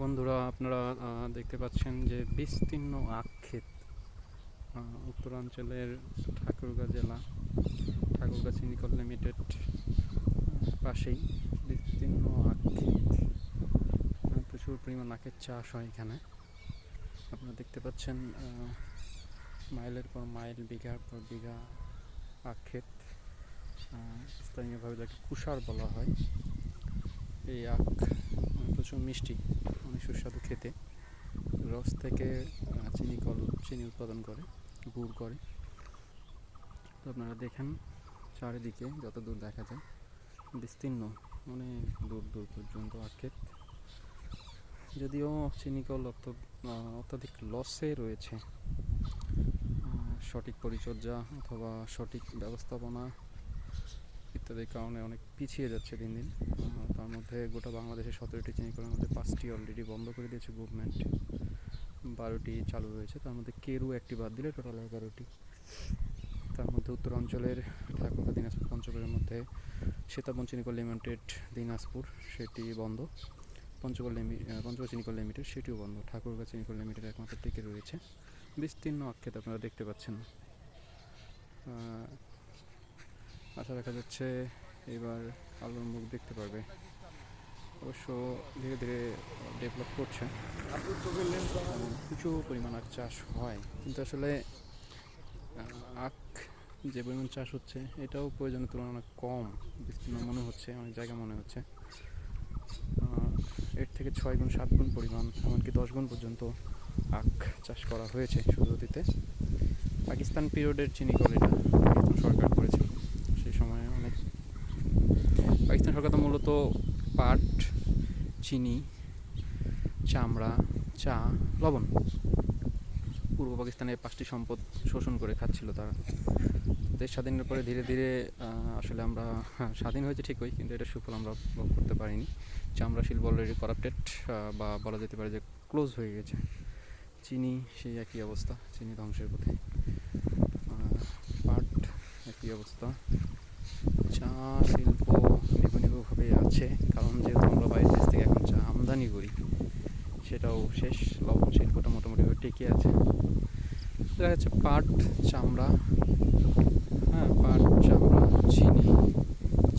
বন্ধুরা, আপনারা দেখতে পাচ্ছেন যে বিস্তীর্ণ আখ ক্ষেত উত্তরাঞ্চলের ঠাকুরগাঁ জেলা ঠাকুরগাঁ চিনিকল লিমিটেড পাশেই বিস্তীর্ণ আখ ক্ষেত। প্রচুর পরিমাণ আখের চাষ হয় এখানে। আপনারা দেখতে পাচ্ছেন মাইলের পর মাইল, বিঘার পর বিঘা আখ ক্ষেত। স্থানীয়ভাবে যাকে কুষার বলা হয়। এই আখ প্রচুর মিষ্টি, অনেক সুস্বাদু খেতে। রস থেকে চিনি উৎপাদন করে, গুড় করে। তো আপনারা দেখেন চারিদিকে যত দূর দেখা যায় বিস্তীর্ণ, অনেক দূর দূর পর্যন্ত আখ ক্ষেত। যদিও চিনিকল অত্যাধিক লসে রয়েছে, সঠিক পরিচর্যা অথবা সঠিক ব্যবস্থাপনা ইত্যাদির কারণে অনেক পিছিয়ে যাচ্ছে দিন দিন। তার মধ্যে গোটা বাংলাদেশে 17টি চিনিকলের মধ্যে 5টি অলরেডি বন্ধ করে দিয়েছে গভর্নমেন্ট, 12টি চালু রয়েছে। তার মধ্যে কেরু একটি বাদ দিলে টোটাল 11টি। তার মধ্যে উত্তরাঞ্চলের ঠাকুরগাঁ, দিনাজপুর, পঞ্চগড়ের মধ্যে সীতাবন চিনিকল লিমিটেড দিনাজপুর, সেটি বন্ধ। পঞ্চগড় চিনিকল লিমিটেড, সেটিও বন্ধ। ঠাকুরগাঁ চিনিকল লিমিটেড একমাত্র টিকে রয়েছে। বিস্তীর্ণ আখ ক্ষেত আপনারা দেখতে পাচ্ছেন। আশা রাখা যাচ্ছে এবার আলুর মুখ দেখতে পারবে। অবশ্য ধীরে ধীরে ডেভেলপ করছে, প্রচুর পরিমাণ আখ চাষ হয়। কিন্তু আসলে আখ যে পরিমাণ চাষ হচ্ছে এটাও প্রয়োজনের তুলনায় অনেক কম বিস্তীর্ণ মনে হচ্ছে, অনেক জায়গা মনে হচ্ছে। এর থেকে 6 গুণ 7 গুণ পরিমাণ, এমনকি 10 গুণ পর্যন্ত আখ চাষ করা হয়েছে শুধু অতীতে। পাকিস্তান পিরিয়ডের চিনিকল এটা সরকার করেছিল। সেই সময় অনেক পাকিস্তান সরকার তো মূলত পাট, চিনি, চামড়া, চা, লবণ, পূর্ব পাকিস্তানের 5টি সম্পদ শোষণ করে খাচ্ছিল তারা। দেশ স্বাধীনের পরে ধীরে ধীরে আসলে আমরা স্বাধীন হয়েছে ঠিকই, কিন্তু এটা সুফল আমরা ভোগ করতে পারিনি। চামড়া শিল্প অলরেডি করাপ্টেড, বা বলা যেতে পারে যে ক্লোজ হয়ে গেছে। চিনি সেই একই অবস্থা, চিনি ধ্বংসের পথে। পাট একই অবস্থা। চা শিল্প নিভু আছে, কারণ যেহেতু আমরা বাইরের দেশ থেকে এখন চা আমদানি করি, সেটাও শেষ। লবণ শিল্পটা মোটামুটিভাবে টিকে আছে। দেখা যাচ্ছে পাট, চামড়া, পাট, চামড়া, চিনি,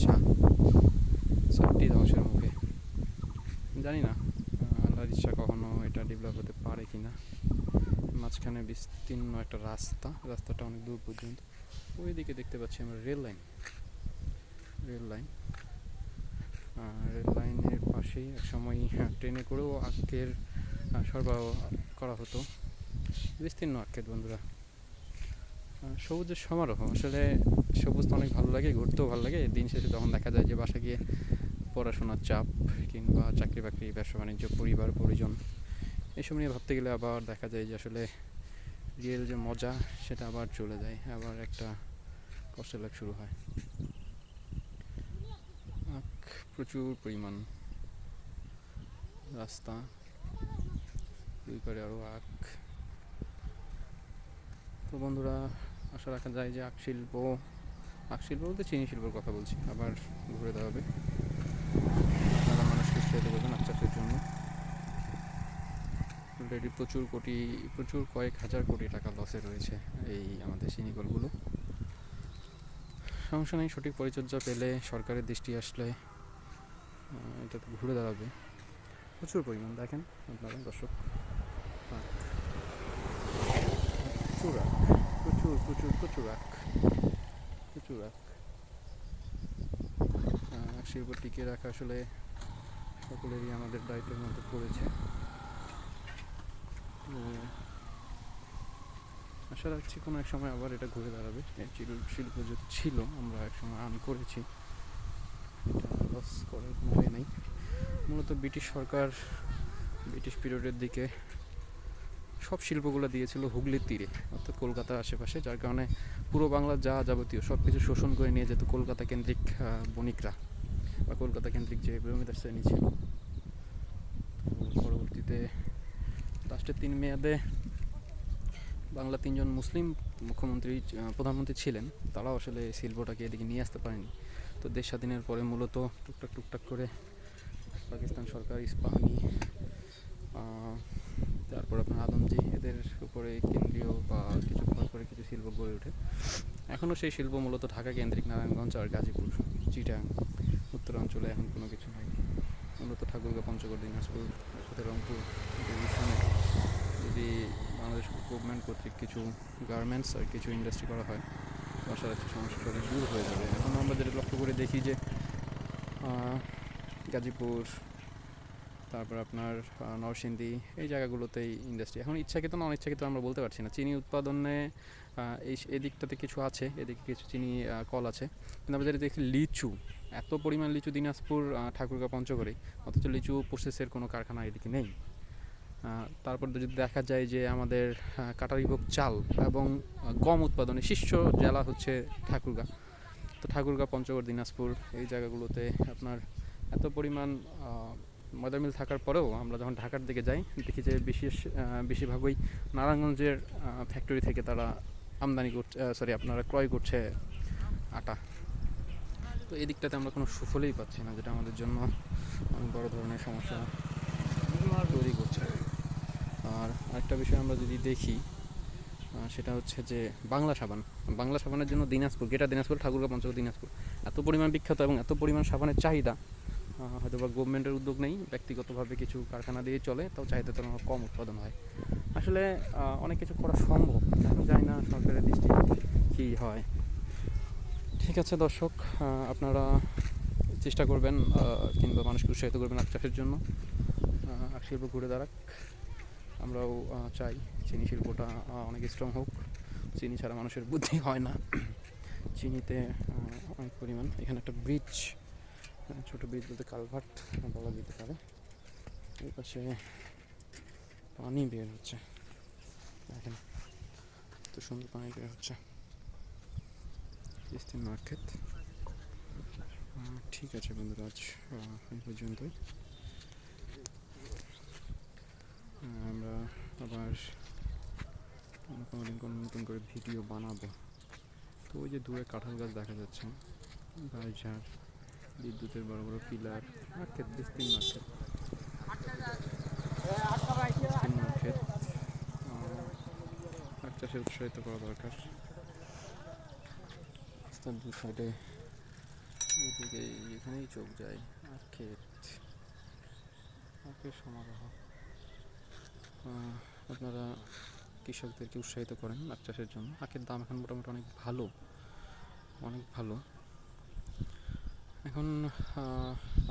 চা, 4টি ধ্বংসের মুখে। জানি না আল্লাহর ইচ্ছা কখনো এটা ডেভেলপ হতে পারে কি না। মাঝখানে বিস্তীর্ণ একটা রাস্তাটা অনেক দূর পর্যন্ত। ওইদিকে দেখতে পাচ্ছি আমরা রেল লাইনের পাশেই একসময় ট্রেনে করেও আখের সরবরাহ করা হতো। বিস্তীর্ণ আখের বন্ধুরা, সবুজের সমারোহ। আসলে সবুজ তো অনেক ভালো লাগে, ঘুরতেও ভালো লাগে। দিন শেষে তখন দেখা যায় যে বাসা গিয়ে পড়াশোনার চাপ কিংবা চাকরি বাকরি, ব্যবসা বাণিজ্য, পরিবার পরিজন এসব নিয়ে ভাবতে গেলে আবার দেখা যায় যে আসলে রিয়েল যে মজা সেটা আবার চলে যায়, আবার একটা কষ্টের লাগ শুরু হয়। আখ প্রচুর পরিমাণ, রাস্তা দুই পারে আরও আখ। তো বন্ধুরা, আশা রাখা যায় যে আখ শিল্প বলতে চিনি শিল্পের কথা বলছি, আবার ঘুরে দেওয়া হবে। আপনারা মানুষকে উৎসাহিত করবেন আখ চাষের জন্য। অলরেডি প্রচুর কয়েক হাজার কোটি টাকা লসে রয়েছে এই আমাদের চিনিকলগুলো। সমস্যা নেই, সঠিক পরিচর্যা পেলে, সরকারের দৃষ্টি আসলে এটাতে ঘুরে দাঁড়াবে। প্রচুর পরিমাণ দেখেন আপনারা দর্শক, প্রচুর আখ, প্রচুর আখ। শিল্প টিকিয়ে রাখা আসলে সকলেরই আমাদের দায়িত্বের মধ্যে পড়েছে। আশা রাখছি কোনো এক সময় আবার এটা ঘুরে দাঁড়াবে। শিল্প যেহেতু ছিল, আমরা এক সময় আর্ন করেছি, এটা লস করার কোনো ওয়ে নেই। মূলত ব্রিটিশ সরকার ব্রিটিশ পিরিয়ডের দিকে সব শিল্পগুলো দিয়েছিল হুগলির তীরে, অর্থাৎ কলকাতার আশেপাশে, যার কারণে পুরো বাংলার যাবতীয় সব কিছু শোষণ করে নিয়ে যেত কলকাতা কেন্দ্রিক বণিকরা বা কলকাতা কেন্দ্রিক যে জমিদার শ্রেণী ছিল। পরবর্তীতে লাস্টের 3 মেয়াদে বাংলা 3জন মুসলিম প্রধানমন্ত্রী ছিলেন, তারাও আসলে শিল্পটাকে এদিকে নিয়ে আসতে পারেনি। তো দেশ স্বাধীনের পরে মূলত টুকটাক করে পাকিস্তান সরকার ইস্পাহানি তারপর আপনার আদমজি, এদের উপরে কেন্দ্রীয় বা কিছু ঘর করে কিছু শিল্প গড়ে ওঠে। এখনও সেই শিল্প মূলত ঢাকা কেন্দ্রিক, নারায়ণগঞ্জ আর গাজীপুর, চিটাগাং উত্তরাঞ্চলে এখন কোনো কিছু নাই। মূলত ঠাকুরগাঁও, পঞ্চগড়, দিনাজপুর, রংপুর ডিভিশনে যদি বাংলাদেশ গভর্নমেন্ট কর্তৃক কিছু গার্মেন্টস আর কিছু ইন্ডাস্ট্রি করা হয়, আশা রাখছি সমস্যাটা অনেক দূর হয়ে যাবে। এখন আমরা যেটা লক্ষ্য করে দেখি যে গাজীপুর, তারপর আপনার নরসিংদী, এই জায়গাগুলোতেই ইন্ডাস্ট্রি এখন ইচ্ছাকৃত না অনিচ্ছাকৃত আমরা বলতে পারছি না। চিনি উৎপাদনে এদিকটাতে কিছু আছে, এদিকে কিছু চিনি কল আছে, কিন্তু আমরা যেটা দেখি লিচু, এত পরিমাণ লিচু দিনাজপুর, ঠাকুরগাঁও, পঞ্চগড়ে, অথচ লিচু প্রসেসের কোনো কারখানা এদিকে নেই। তারপর যদি দেখা যায় যে আমাদের কাটারিভোগ চাল এবং গম উৎপাদনে শীর্ষ জেলা হচ্ছে ঠাকুরগাঁও। তো ঠাকুরগাঁও, পঞ্চগড়, দিনাজপুর এই জায়গাগুলোতে আপনার এত পরিমাণ ময়দা মিল থাকার পরেও আমরা যখন ঢাকার দিকে যাই দেখি যে বেশিরভাগই নারায়ণগঞ্জের ফ্যাক্টরি থেকে তারা আমদানি করছে, আপনারা ক্রয় করছে আটা। তো এই দিকটাতে আমরা কোনো সুফলই পাচ্ছি না, যেটা আমাদের জন্য অনেক বড় ধরনের সমস্যা তৈরি করছে। আর আরেকটা বিষয় আমরা যদি দেখি সেটা হচ্ছে যে বাংলা সাবানের জন্য দিনাজপুর, গ্রেটার দিনাজপুর, ঠাকুরগাঁও, পঞ্চগড়, দিনাজপুর এত পরিমাণ বিখ্যাত এবং এত পরিমাণ সাবানের চাহিদা, হয়তো বা গভর্নমেন্টের উদ্যোগ নেই, ব্যক্তিগতভাবে কিছু কারখানা দিয়ে চলে, তাও চাহিদা তো কম উৎপাদন হয়। আসলে অনেক কিছু করা সম্ভব, আমি জানি না সরকারের দৃষ্টি কী হয়। ঠিক আছে দর্শক, আপনারা চেষ্টা করবেন কিংবা মানুষকে উৎসাহিত করবেন আখ চাষের জন্য। আখ শিল্প ঘুরে দাঁড়াক, আমরাও চাই চিনি শিল্পটা অনেক স্ট্রং হোক। চিনি ছাড়া মানুষের বুদ্ধি হয় না। চিনিতে অনেক পরিমাণ, এখানে একটা ব্রিজ, ছোটো ব্রিজ বলতে কালভার্ট বলা যেতে পারে, এই পাশে পানি বের হচ্ছে, দেখেন এত সুন্দর পানি বের হচ্ছে। ইস্তিন মার্কেট। ঠিক আছে বন্ধুরা, আজ এই পর্যন্তই। আমরা আবার কোনো দিন কোনো নতুন করে ভিডিও বানাবো। তো ওই যে দূরে কাঁঠাল গাছ দেখা যাচ্ছে, বাঁশঝাড়, বিদ্যুতের বড় বড় পিলার, মার্কেট, বিস্তীর্ণ মার্কেট, আখ চাষে উৎসাহিত করা দরকার। রাস্তার দু সাইডে এদিকে এখানেই চোখ যায়, আখের সমারোহ। আপনারা কৃষকদেরকে উৎসাহিত করেন আখ চাষের জন্য। আখের দাম এখন মোটামুটি অনেক ভালো। এখন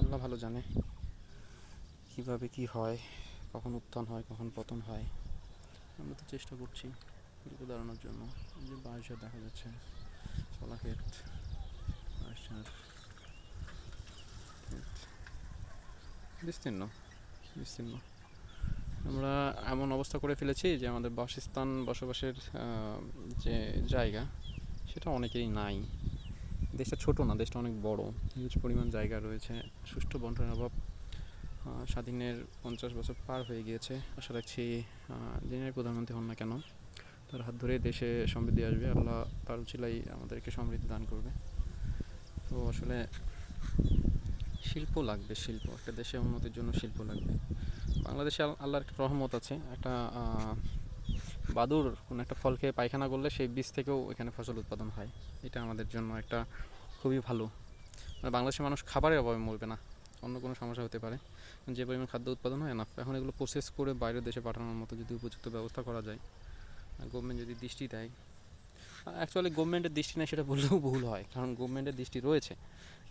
আল্লাহ ভালো জানে কীভাবে কি হয়, কখন উত্থান হয়, কখন পতন হয়। আমরা তো চেষ্টা করছি ঘুরে দাঁড়ানোর জন্য। যে বাঁশঝাড় দেখা যাচ্ছে, কলাক্ষেত, বাঁশঝাড়, বিস্তীর্ণ। আমরা এমন অবস্থা করে ফেলেছি যে আমাদের বসবাসের যে জায়গা, সেটা অনেকেরই নাই। দেশটা ছোট না, দেশটা অনেক বড়, হিউজ পরিমাণ জায়গা রয়েছে। সুষ্ঠু বন্টনের অভাব। স্বাধীনের 50 বছর পার হয়ে গিয়েছে। আশা রাখছি যিনি প্রধানমন্ত্রী হন না কেন, তার হাত ধরে দেশে সমৃদ্ধি আসবে, আল্লাহ তার উচিলাই আমাদেরকে সমৃদ্ধি দান করবে। তো আসলে শিল্প লাগবে, একটা দেশে উন্নতির জন্য শিল্প লাগবে। বাংলাদেশে আল্লাহর একটা রহমত আছে, একটা বাদুর কোনো একটা ফল খেয়ে পায়খানা করলে সেই বীজ থেকেও এখানে ফসল উৎপাদন হয়। এটা আমাদের জন্য একটা খুবই ভালো, মানে বাংলাদেশের মানুষ খাবারের অভাবে মরবে না। অন্য কোনো সমস্যা হতে পারে, যে পরিমাণ খাদ্য উৎপাদন হয় না, এখন এগুলো প্রসেস করে বাইরের দেশে পাঠানোর মতো যদি উপযুক্ত ব্যবস্থা করা যায়, গভর্নমেন্ট যদি দৃষ্টি দেয়। অ্যাকচুয়ালি গভর্নমেন্টের দৃষ্টি নেই সেটা বললেও ভুল হয়, কারণ গভর্নমেন্টের দৃষ্টি রয়েছে।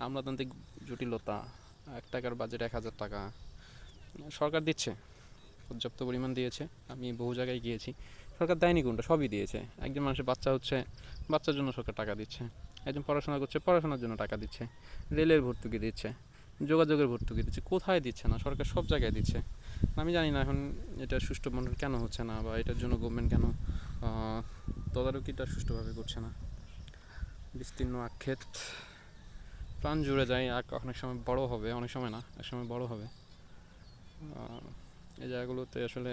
আমলাতান্ত্রিক জটিলতা, 1 টাকার বাজেট 1000 টাকা সরকার দিচ্ছে, পর্যাপ্ত পরিমাণ দিয়েছে। আমি বহু জায়গায় গিয়েছি, সরকার দেয়নি কোনটা, সবই দিয়েছে। একজন মানুষের বাচ্চা হচ্ছে, বাচ্চার জন্য সরকার টাকা দিচ্ছে। একজন পড়াশোনা করছে, পড়াশোনার জন্য টাকা দিচ্ছে। রেলের ভর্তুকি দিচ্ছে, যোগাযোগের ভর্তুকি দিচ্ছে, কোথায় দিচ্ছে না? সরকার সব জায়গায় দিচ্ছে। আমি জানি না এখন এটা সুষ্ঠু বন্টন কেন হচ্ছে না, বা এটার জন্য গভর্নমেন্ট কেন তদারকিটা সুষ্ঠুভাবে করছে না। বিস্তীর্ণ আক্ষেত, প্রাণ জুড়ে যায়। অনেক সময় বড় হবে, অনেক সময় না, এক সময় বড় হবে। এই জায়গাগুলোতে আসলে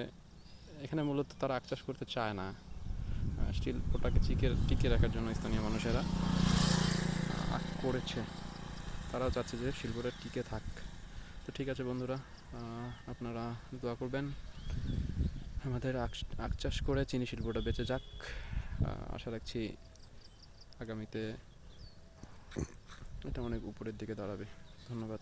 এখানে মূলত তারা আখ চাষ করতে চায় না। শিল্পটাকে টিকে রাখার জন্য স্থানীয় মানুষেরা আখ করেছে, তারাও চাচ্ছে যে শিল্পটা টিকে থাক। তো ঠিক আছে বন্ধুরা, আপনারা দোয়া করবেন আমাদের আখ চাষ করে চিনি শিল্পটা বেঁচে যাক। আশা রাখছি আগামীতে এটা অনেক উপরের দিকে দাঁড়াবে। ধন্যবাদ।